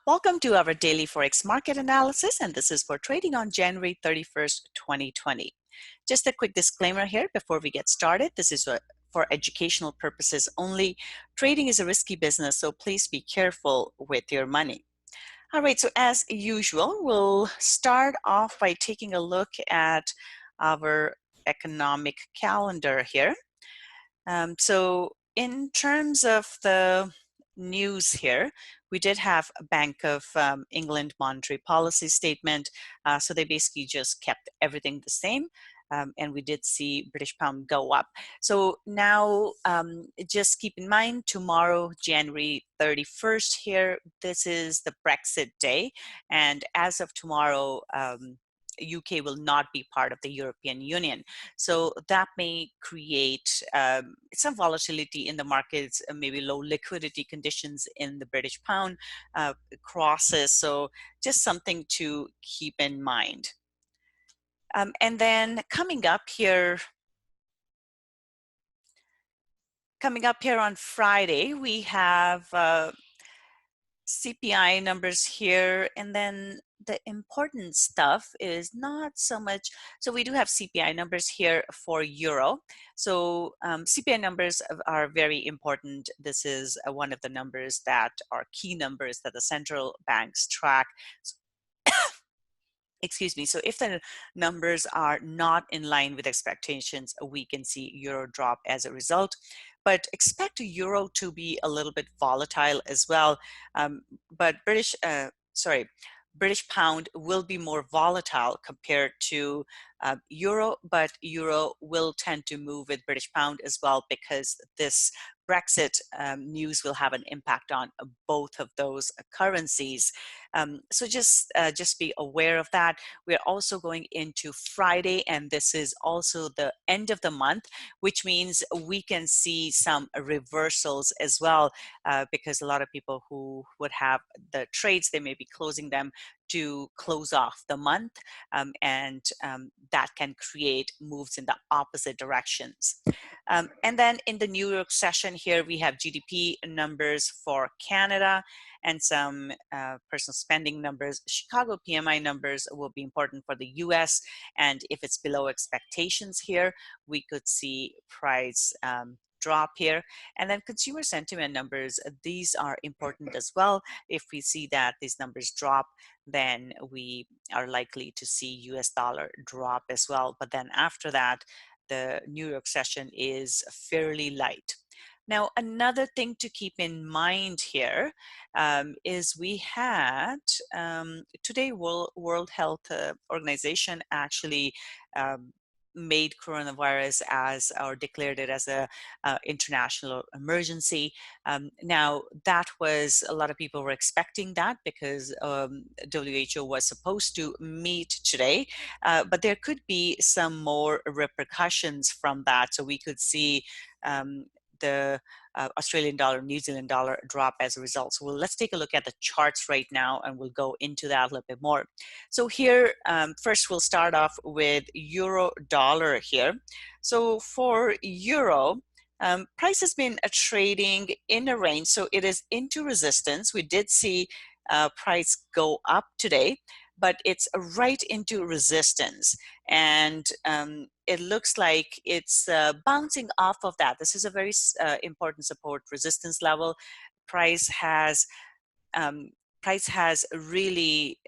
Welcome to our daily Forex market analysis, and this is for trading on January 31st, 2020. Just a quick disclaimer here before we get started. This is for educational purposes only. Trading is a risky business, so please be careful with your money. All right, so as usual, we'll start off by taking a look at our economic calendar here. So in terms of the news here, we did have a Bank of England monetary policy statement. So they basically just kept everything the same. And we did see British pound go up. So now just keep in mind tomorrow, January 31st here, this is the Brexit day. And as of tomorrow, UK will not be part of the European Union. So that may create some volatility in the markets, maybe low liquidity conditions in the British pound crosses. So just something to keep in mind. And then coming up here on Friday, we have CPI numbers here, and then the important stuff is not so much. So we do have CPI numbers here for Euro. So CPI numbers are very important. This is one of the numbers that are key numbers that the central banks track. Excuse me. So if the numbers are not in line with expectations, we can see Euro drop as a result. But expect Euro to be a little bit volatile as well. But British pound will be more volatile compared to Euro, but Euro will tend to move with British pound as well because this Brexit news will have an impact on both of those currencies. So just be aware of that. We're also going into Friday, and this is also the end of the month, which means we can see some reversals as well, because a lot of people who would have the trades, they may be closing them to close off the month, and that can create moves in the opposite directions. And then in the New York session here, we have GDP numbers for Canada and some personal spending numbers. Chicago PMI numbers will be important for the US, and if it's below expectations here, we could see price drop here. And then consumer sentiment numbers, these are important as well. If we see that these numbers drop, then we are likely to see US dollar drop as well. But then after that, the New York session is fairly light. Now, another thing to keep in mind here is we had today World Health Organization actually made coronavirus as, or declared it as a international emergency. Now that was, a lot of people were expecting that because WHO was supposed to meet today, but there could be some more repercussions from that. So we could see the Australian dollar, New Zealand dollar drop as a result. So let's take a look at the charts right now, and we'll go into that a little bit more. So here, first we'll start off with Euro dollar here. So for Euro, price has been trading in a range, so it is into resistance. We did see price go up today, but it's right into resistance, and it looks like it's bouncing off of that. This is a very important support resistance level. Price has really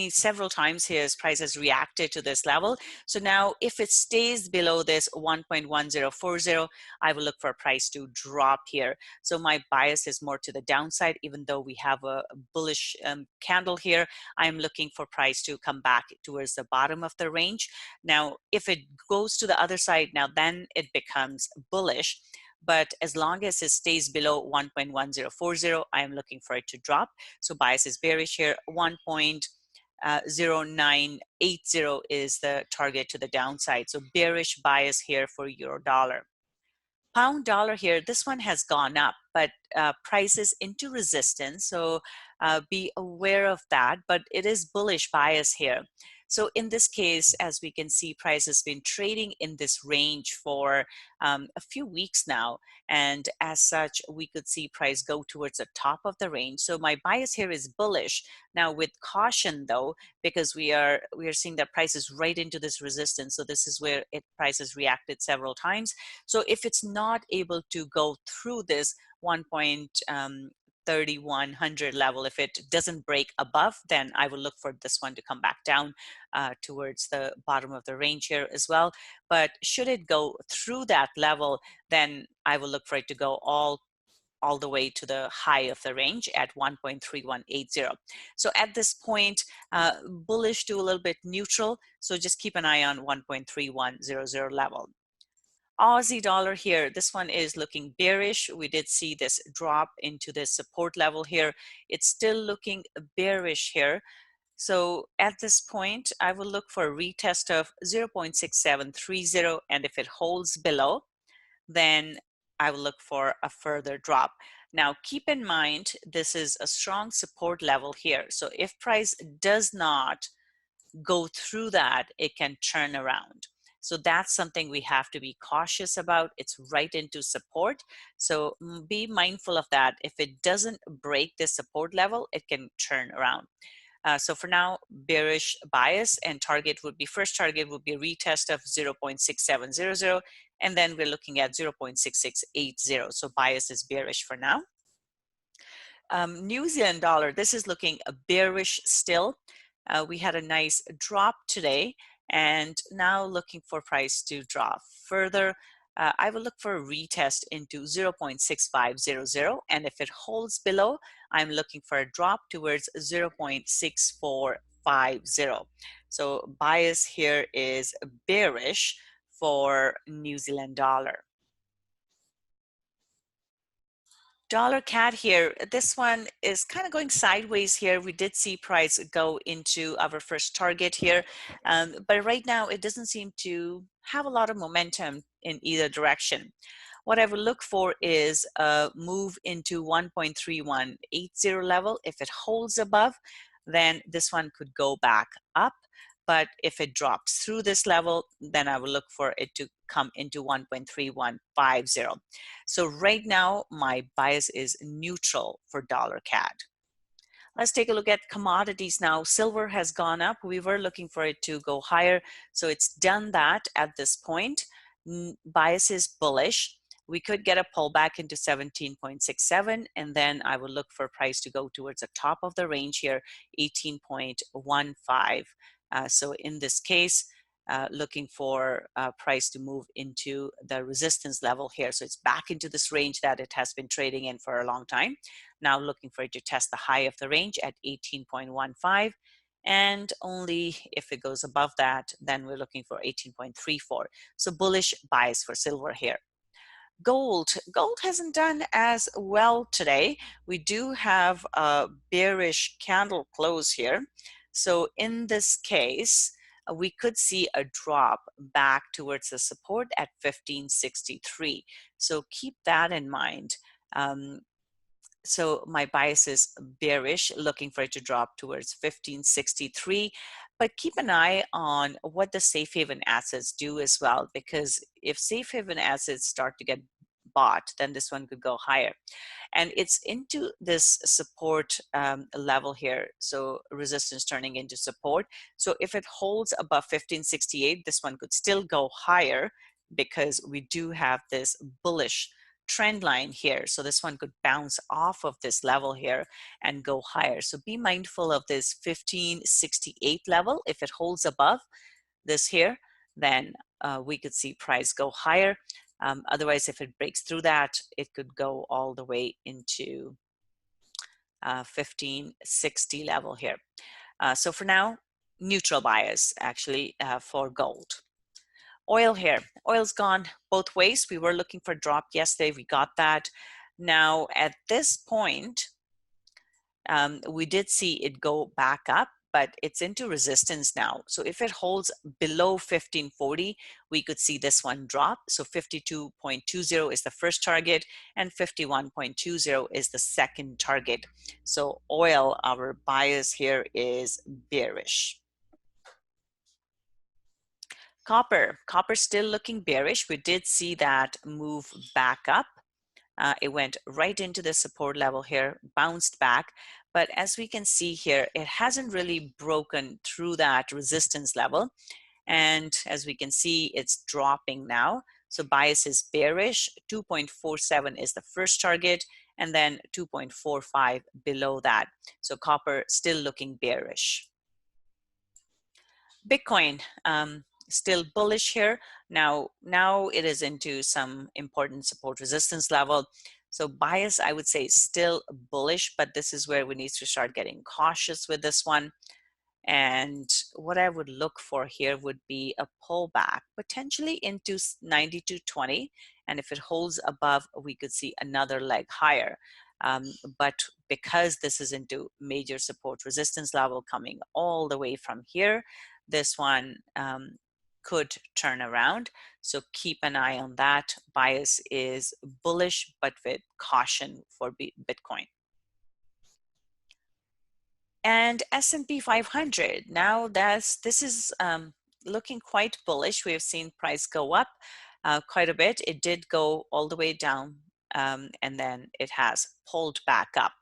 several times here, price has reacted to this level. So now if it stays below this 1.1040, I will look for a price to drop here. So my bias is more to the downside. Even though we have a bullish candle here, I'm looking for price to come back towards the bottom of the range. Now, if it goes to the other side, now then it becomes bullish. But as long as it stays below 1.1040, I am looking for it to drop. So bias is bearish here. 1.0980 is the target to the downside. So bearish bias here for Euro dollar. Pound dollar here, this one has gone up, but price is into resistance. So be aware of that, but it is bullish bias here. So in this case, as we can see, price has been trading in this range for a few weeks now. And as such, we could see price go towards the top of the range. So my bias here is bullish. Now with caution though, because we are seeing that price is right into this resistance. So this is where price has reacted several times. So if it's not able to go through this 1.3100 level, if it doesn't break above, then I will look for this one to come back down towards the bottom of the range here as well. But should it go through that level, then I will look for it to go all the way to the high of the range at 1.3180. So at this point, bullish to a little bit neutral. So just keep an eye on 1.3100 level. Aussie dollar here, this one is looking bearish. We did see this drop into the support level here. It's still looking bearish here. So at this point, I will look for a retest of 0.6730, and if it holds below, then I will look for a further drop. Now, keep in mind, this is a strong support level here. So if price does not go through that, it can turn around. So that's something we have to be cautious about. It's right into support. So be mindful of that. If it doesn't break this support level, it can turn around. So for now, bearish bias, and first target would be a retest of 0.6700, and then we're looking at 0.6680. So bias is bearish for now. New Zealand dollar, this is looking bearish still. We had a nice drop today, and now looking for price to drop further. I will look for a retest into 0.6500, and if it holds below, I'm looking for a drop towards 0.6450. So bias here is bearish for New Zealand dollar. Dollar CAD here, this one is kind of going sideways here. We did see price go into our first target here, but right now it doesn't seem to have a lot of momentum in either direction. What I will look for is a move into 1.3180 level. If it holds above, then this one could go back up. But if it drops through this level, then I will look for it to come into 1.3150. So right now, my bias is neutral for dollar CAD. Let's take a look at commodities now. Silver has gone up. We were looking for it to go higher. So it's done that at this point. Bias is bullish. We could get a pullback into 17.67, and then I will look for price to go towards the top of the range here, 18.15. So in this case, looking for price to move into the resistance level here. So it's back into this range that it has been trading in for a long time. Now looking for it to test the high of the range at 18.15. And only if it goes above that, then we're looking for 18.34. So bullish bias for silver here. Gold hasn't done as well today. We do have a bearish candle close here. So in this case, we could see a drop back towards the support at 1563. So keep that in mind. So my bias is bearish, looking for it to drop towards 1563. But keep an eye on what the safe haven assets do as well, because if safe haven assets start to get bought, then this one could go higher. And it's into this support level here. So resistance turning into support. So if it holds above 1568, this one could still go higher because we do have this bullish trend line here. So this one could bounce off of this level here and go higher. So be mindful of this 1568 level. If it holds above this here, then we could see price go higher. Otherwise, if it breaks through that, it could go all the way into 1560 level here. So for now, neutral bias actually for gold. Oil here, oil's gone both ways. We were looking for a drop yesterday, we got that. Now at this point, we did see it go back up, but it's into resistance now. So if it holds below 1540, we could see this one drop. So 52.20 is the first target and 51.20 is the second target. So oil, our bias here is bearish. Copper still looking bearish. We did see that move back up. It went right into the support level here, bounced back. But as we can see here, it hasn't really broken through that resistance level. And as we can see, it's dropping now. So bias is bearish. 2.47 is the first target, and then 2.45 below that. So copper still looking bearish. Bitcoin, still bullish here. Now it is into some important support resistance level. So bias, I would say, is still bullish, but this is where we need to start getting cautious with this one. And what I would look for here would be a pullback, potentially into 92.20. And if it holds above, we could see another leg higher. But because this is into major support resistance level coming all the way from here, this one could turn around. So keep an eye on that. Bias is bullish, but with caution for Bitcoin. And S&P 500, now this is looking quite bullish. We have seen price go up quite a bit. It did go all the way down, and then it has pulled back up.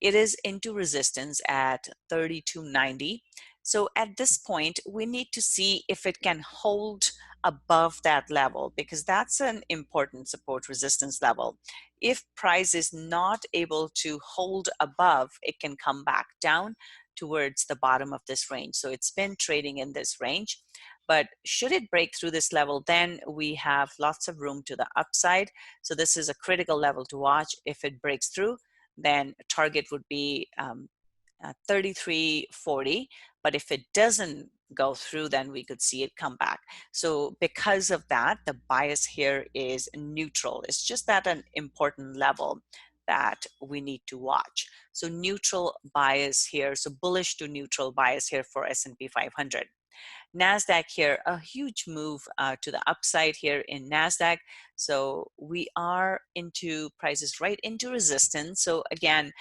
It is into resistance at 32.90. So at this point, we need to see if it can hold above that level, because that's an important support resistance level. If price is not able to hold above, it can come back down towards the bottom of this range. So it's been trading in this range, but should it break through this level, then we have lots of room to the upside. So this is a critical level to watch. If it breaks through, then target would be 33.40. But if it doesn't go through, then we could see it come back. So because of that, the bias here is neutral. It's just at an important level that we need to watch. So neutral bias here, so bullish to neutral bias here for S&P 500. Nasdaq here, a huge move to the upside here in Nasdaq. So we are into prices right into resistance. So again,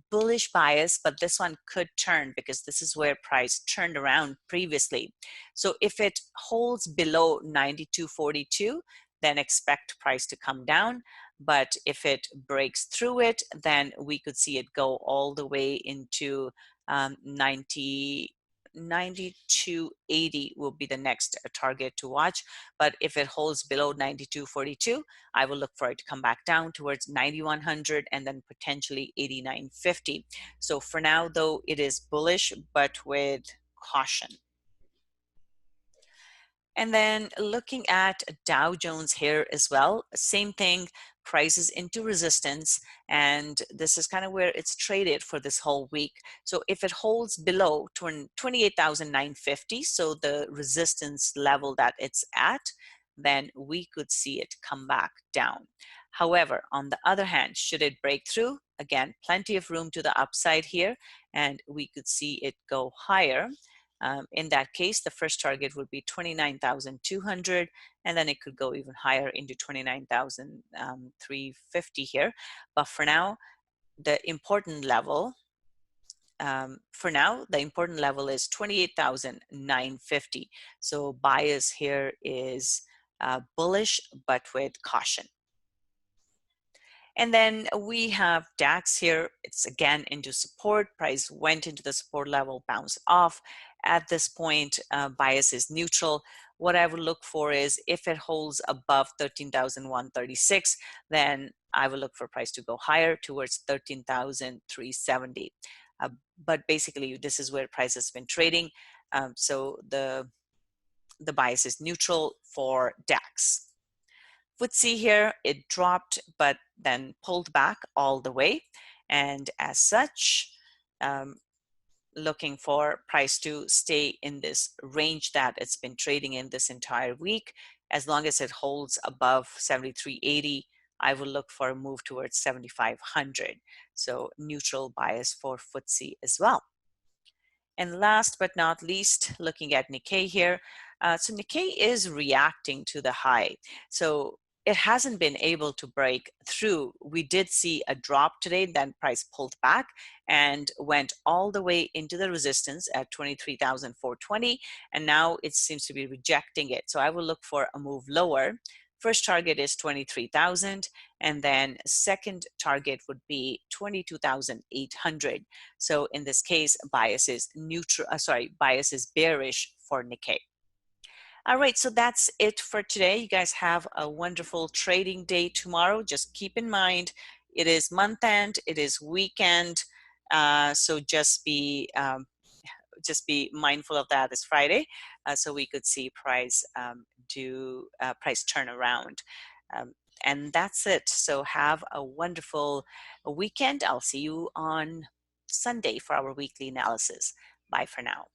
bullish bias, but this one could turn because this is where price turned around previously. So if it holds below 92.42, then expect price to come down. But if it breaks through it, then we could see it go all the way into 92.80 will be the next target to watch. But if it holds below 92.42, I will look for it to come back down towards 9100 and then potentially 89.50. So for now, though, it is bullish, but with caution. And then looking at Dow Jones here as well, same thing, prices into resistance, and this is kind of where it's traded for this whole week. So if it holds below 28,950, so the resistance level that it's at, then we could see it come back down. However, on the other hand, should it break through, again, plenty of room to the upside here, and we could see it go higher. In that case, the first target would be 29,200, and then it could go even higher into 29,350 here. But for now, the important level is 28,950. So bias here is bullish, but with caution. And then we have DAX here. It's again into support. Price went into the support level, bounced off. At this point, bias is neutral. What I would look for is if it holds above 13,136, then I will look for price to go higher towards 13,370. But basically, this is where price has been trading. So the bias is neutral for DAX. Footsie here, it dropped, but then pulled back all the way. And as such, looking for price to stay in this range that it's been trading in this entire week. As long as it holds above 73.80, I will look for a move towards 7,500. So neutral bias for Footsie as well. And last but not least, looking at Nikkei here. So Nikkei is reacting to the high. So it hasn't been able to break through. We did see a drop today, then price pulled back and went all the way into the resistance at 23,420, and now it seems to be rejecting it. So I will look for a move lower. First target is 23,000, and then second target would be 22,800. So in this case, bias is neutral. Bias is bearish for Nikkei. All right, so that's it for today. You guys have a wonderful trading day tomorrow. Just keep in mind, it is month end, it is weekend, so just be mindful of that this Friday, so we could see price price turnaround. And that's it. So have a wonderful weekend. I'll see you on Sunday for our weekly analysis. Bye for now.